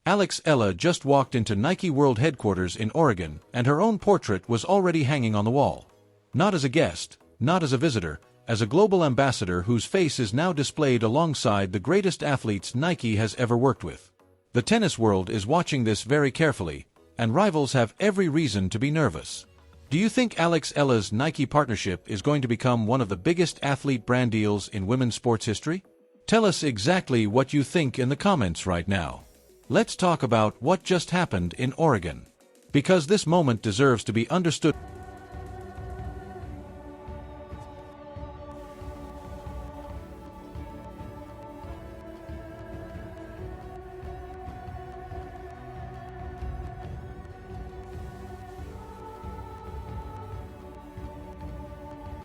Alex Eala just walked into Nike World Headquarters in Oregon, and her own portrait was already hanging on the wall. Not as a guest, not as a visitor, as a global ambassador whose face is now displayed alongside the greatest athletes Nike has ever worked with. The tennis world is watching this very carefully, and rivals have every reason to be nervous. Do you think Alex Eala's Nike partnership is going to become one of the biggest athlete brand deals in women's sports history? Tell us exactly what you think in the comments right now. Let's talk about what just happened in Oregon, because this moment deserves to be understood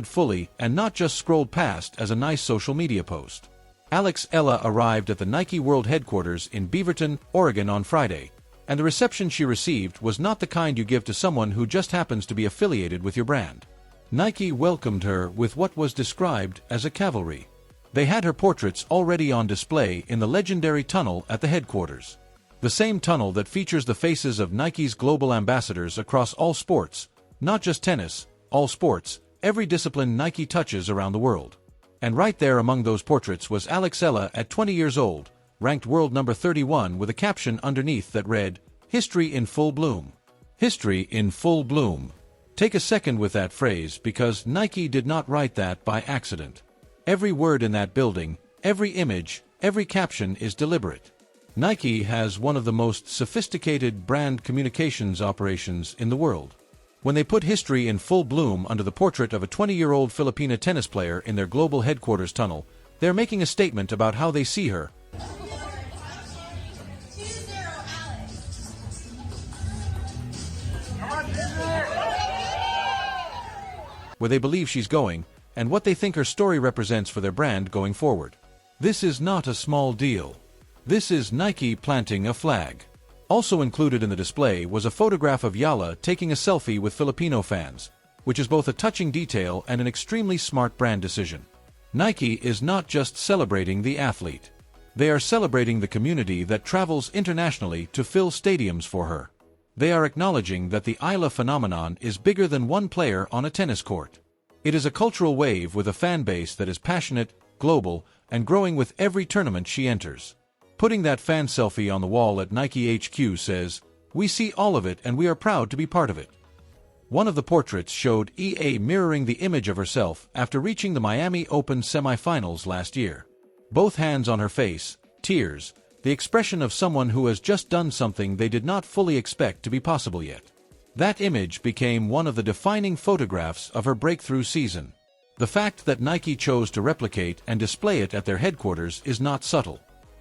fully and not just scrolled past as a nice social media post. Alex Eala arrived at the Nike World Headquarters in Beaverton, Oregon on Friday, and the reception she received was not the kind you give to someone who just happens to be affiliated with your brand. Nike welcomed her with what was described as a cavalry. They had her portraits already on display in the legendary tunnel at the headquarters. The same tunnel that features the faces of Nike's global ambassadors across all sports, not just tennis, all sports, every discipline Nike touches around the world. And right there among those portraits was Alex Eala at 20 years old, ranked world number 31 with a caption underneath that read, "History in full bloom." History in full bloom. Take a second with that phrase because Nike did not write that by accident. Every word in that building, every image, every caption is deliberate. Nike has one of the most sophisticated brand communications operations in the world. When they put history in full bloom under the portrait of a 20-year-old Filipina tennis player in their global headquarters tunnel, they're making a statement about how they see her, where they believe she's going, and what they think her story represents for their brand going forward. This is not a small deal. This is Nike planting a flag. Also included in the display was a photograph of Eala taking a selfie with Filipino fans, which is both a touching detail and an extremely smart brand decision. Nike is not just celebrating the athlete. They are celebrating the community that travels internationally to fill stadiums for her. They are acknowledging that the Eala phenomenon is bigger than one player on a tennis court. It is a cultural wave with a fan base that is passionate, global, and growing with every tournament she enters. Putting that fan selfie on the wall at Nike HQ says, "We see all of it and we are proud to be part of it." One of the portraits showed EA mirroring the image of herself after reaching the Miami Open semifinals last year. Both hands on her face, tears, the expression of someone who has just done something they did not fully expect to be possible yet. That image became one of the defining photographs of her breakthrough season. The fact that Nike chose to replicate and display it at their headquarters is not subtle.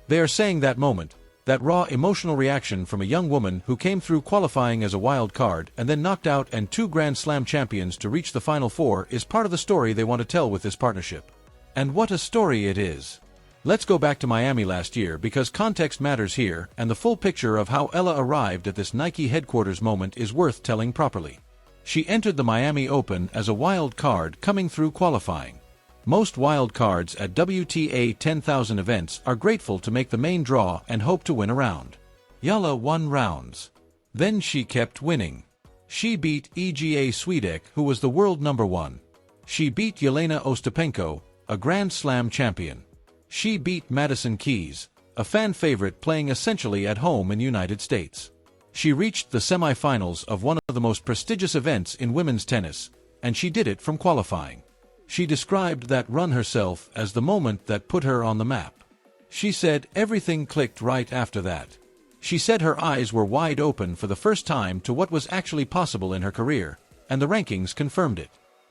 They are saying that moment, that raw emotional reaction from a young woman who came through qualifying as a wild card and then knocked out and 2 Grand Slam champions to reach the Final Four is part of the story they want to tell with this partnership. And what a story it is! Let's go back to Miami last year because context matters here, and the full picture of how Eala arrived at this Nike headquarters moment is worth telling properly. She entered the Miami Open as a wild card coming through qualifying. Most wild cards at WTA 10,000 events are grateful to make the main draw and hope to win a round. Eala won rounds. Then she kept winning. She beat Iga Swiatek, who was the world number 1. She beat Jelena Ostapenko, a Grand Slam champion. She beat Madison Keys, a fan favorite playing essentially at home in the United States. She reached the semifinals of one of the most prestigious events in women's tennis, and she did it from qualifying. She described that run herself as the moment that put her on the map. She said everything clicked right after that. She said her eyes were wide open for the first time to what was actually possible in her career, and the rankings confirmed it.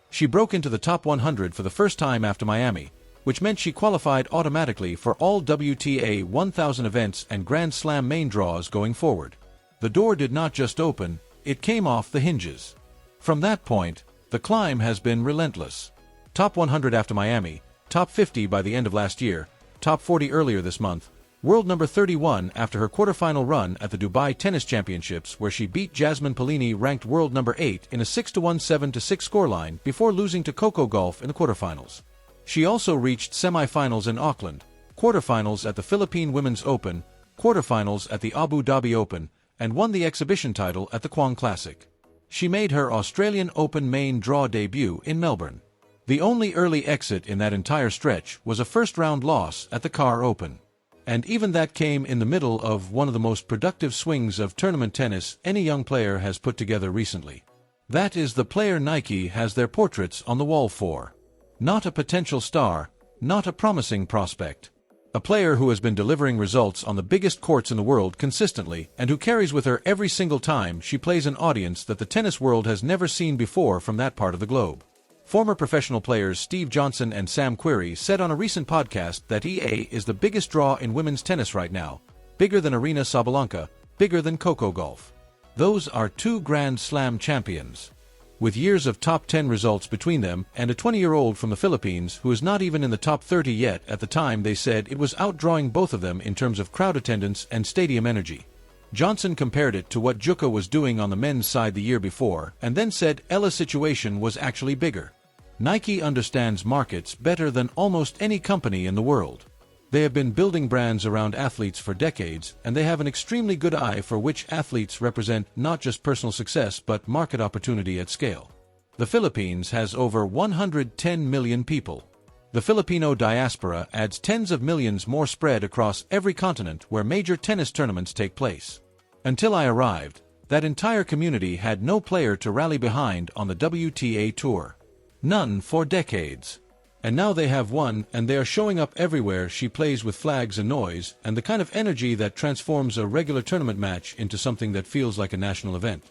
She broke into the top 100 for the first time after Miami, which meant she qualified automatically for all WTA 1000 events and Grand Slam main draws going forward. The door did not just open, it came off the hinges. From that point, the climb has been relentless. Top 100 after Miami, top 50 by the end of last year, top 40 earlier this month, World number 31 after her quarterfinal run at the Dubai Tennis Championships, where she beat Jasmine Paolini, ranked world number 8, in a 6-1 7-6 scoreline before losing to Coco Gauff in the quarterfinals. She also reached semifinals in Auckland, quarterfinals at the Philippine Women's Open, quarterfinals at the Abu Dhabi Open, and won the exhibition title at the Kwang Classic. She made her Australian Open main draw debut in Melbourne. The only early exit in that entire stretch was a first-round loss at the Car Open. And even that came in the middle of one of the most productive swings of tournament tennis any young player has put together recently. That is the player Nike has their portraits on the wall for. Not a potential star, not a promising prospect. A player who has been delivering results on the biggest courts in the world consistently and who carries with her every single time she plays an audience that the tennis world has never seen before from that part of the globe. Former professional players Steve Johnson and Sam Querrey said on a recent podcast that EA is the biggest draw in women's tennis right now, bigger than Aryna Sabalenka, bigger than Coco Gauff. Those are two Grand Slam champions, with years of top 10 results between them, and a 20-year-old from the Philippines who is not even in the top 30 yet. At the time they said it was outdrawing both of them in terms of crowd attendance and stadium energy. Johnson compared it to what Juka was doing on the men's side the year before, and then said Eala's situation was actually bigger. Nike understands markets better than almost any company in the world. They have been building brands around athletes for decades, and they have an extremely good eye for which athletes represent not just personal success but market opportunity at scale. The Philippines has over 110 million people. The Filipino diaspora adds tens of millions more spread across every continent where major tennis tournaments take place. Until I arrived, that entire community had no player to rally behind on the WTA Tour. None for decades. And now they have one, and they are showing up everywhere she plays with flags and noise, and the kind of energy that transforms a regular tournament match into something that feels like a national event.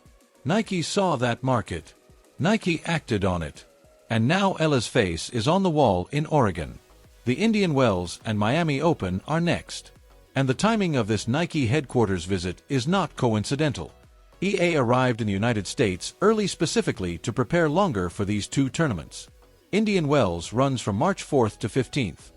Nike saw that market. Nike acted on it. And now Eala's face is on the wall in Oregon. The Indian Wells and Miami Open are next. And the timing of this Nike headquarters visit is not coincidental. EA arrived in the United States early specifically to prepare longer for these two tournaments. Indian Wells runs from March 4th to 15th.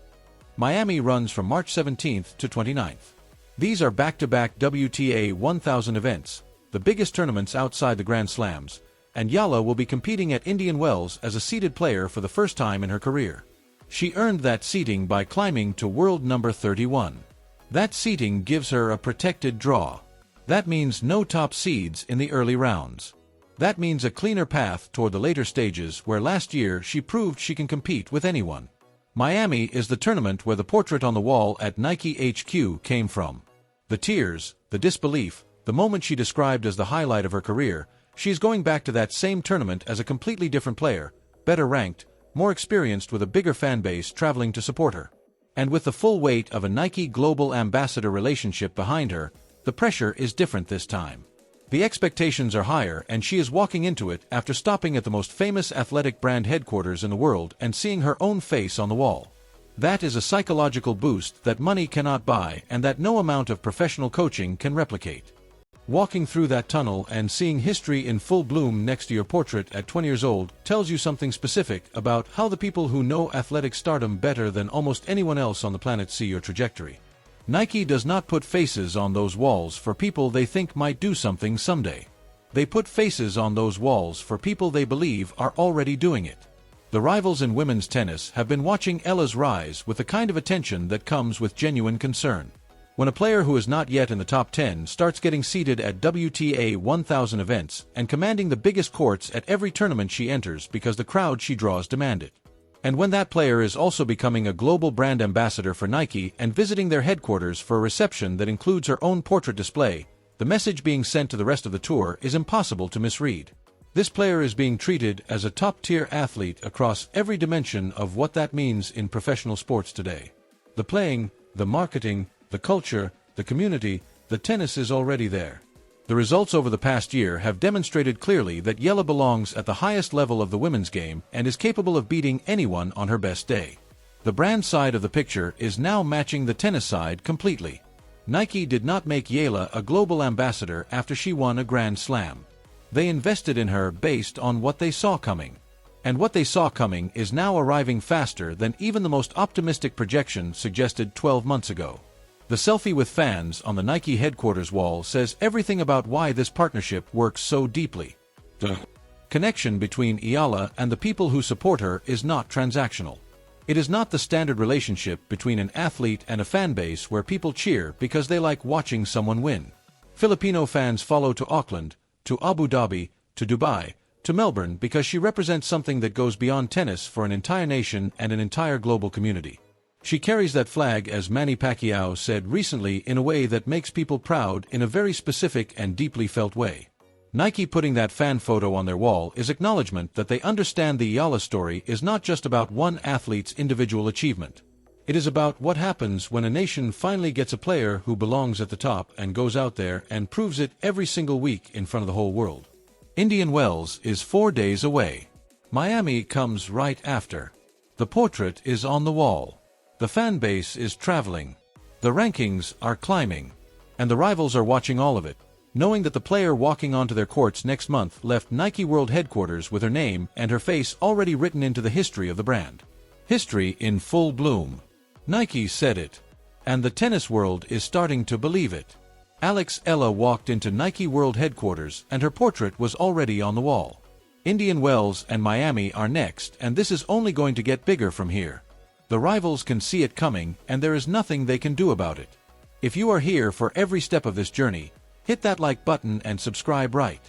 Miami runs from March 17th to 29th. These are back-to-back WTA 1000 events, the biggest tournaments outside the Grand Slams, and Eala will be competing at Indian Wells as a seeded player for the first time in her career. She earned that seeding by climbing to world number 31. That seeding gives her a protected draw. That means no top seeds in the early rounds. That means a cleaner path toward the later stages where last year she proved she can compete with anyone. Miami is the tournament where the portrait on the wall at Nike HQ came from. The tears, the disbelief, the moment she described as the highlight of her career. She is going back to that same tournament as a completely different player, better ranked, more experienced, with a bigger fan base traveling to support her. And with the full weight of a Nike global ambassador relationship behind her, the pressure is different this time. The expectations are higher, and she is walking into it after stopping at the most famous athletic brand headquarters in the world and seeing her own face on the wall. That is a psychological boost that money cannot buy and that no amount of professional coaching can replicate. Walking through that tunnel and seeing history in full bloom next to your portrait at 20 years old tells you something specific about how the people who know athletic stardom better than almost anyone else on the planet see your trajectory. Nike does not put faces on those walls for people they think might do something someday. They put faces on those walls for people they believe are already doing it. The rivals in women's tennis have been watching Eala's rise with the kind of attention that comes with genuine concern. When a player who is not yet in the top 10 starts getting seated at WTA 1000 events and commanding the biggest courts at every tournament she enters because the crowd she draws demand it. And when that player is also becoming a global brand ambassador for Nike and visiting their headquarters for a reception that includes her own portrait display, the message being sent to the rest of the tour is impossible to misread. This player is being treated as a top-tier athlete across every dimension of what that means in professional sports today. The playing, the marketing, the culture, the community, the tennis is already there. The results over the past year have demonstrated clearly that Eala belongs at the highest level of the women's game and is capable of beating anyone on her best day. The brand side of the picture is now matching the tennis side completely. Nike did not make Eala a global ambassador after she won a Grand Slam. They invested in her based on what they saw coming. And what they saw coming is now arriving faster than even the most optimistic projection suggested 12 months ago. The selfie with fans on the Nike headquarters wall says everything about why this partnership works so deeply. The connection between Eala and the people who support her is not transactional. It is not the standard relationship between an athlete and a fan base where people cheer because they like watching someone win. Filipino fans follow to Auckland, to Abu Dhabi, to Dubai, to Melbourne because she represents something that goes beyond tennis for an entire nation and an entire global community. She carries that flag, as Manny Pacquiao said recently, in a way that makes people proud in a very specific and deeply felt way. Nike putting that fan photo on their wall is acknowledgement that they understand the Eala story is not just about one athlete's individual achievement. It is about what happens when a nation finally gets a player who belongs at the top and goes out there and proves it every single week in front of the whole world. Indian Wells is 4 days away. Miami comes right after. The portrait is on the wall. The fan base is traveling. The rankings are climbing. And the rivals are watching all of it, knowing that the player walking onto their courts next month left Nike World Headquarters with her name and her face already written into the history of the brand. History in full bloom. Nike said it. And the tennis world is starting to believe it. Alex Eala walked into Nike World Headquarters and her portrait was already on the wall. Indian Wells and Miami are next, and this is only going to get bigger from here. The rivals can see it coming, and there is nothing they can do about it. If you are here for every step of this journey, hit that like button and subscribe right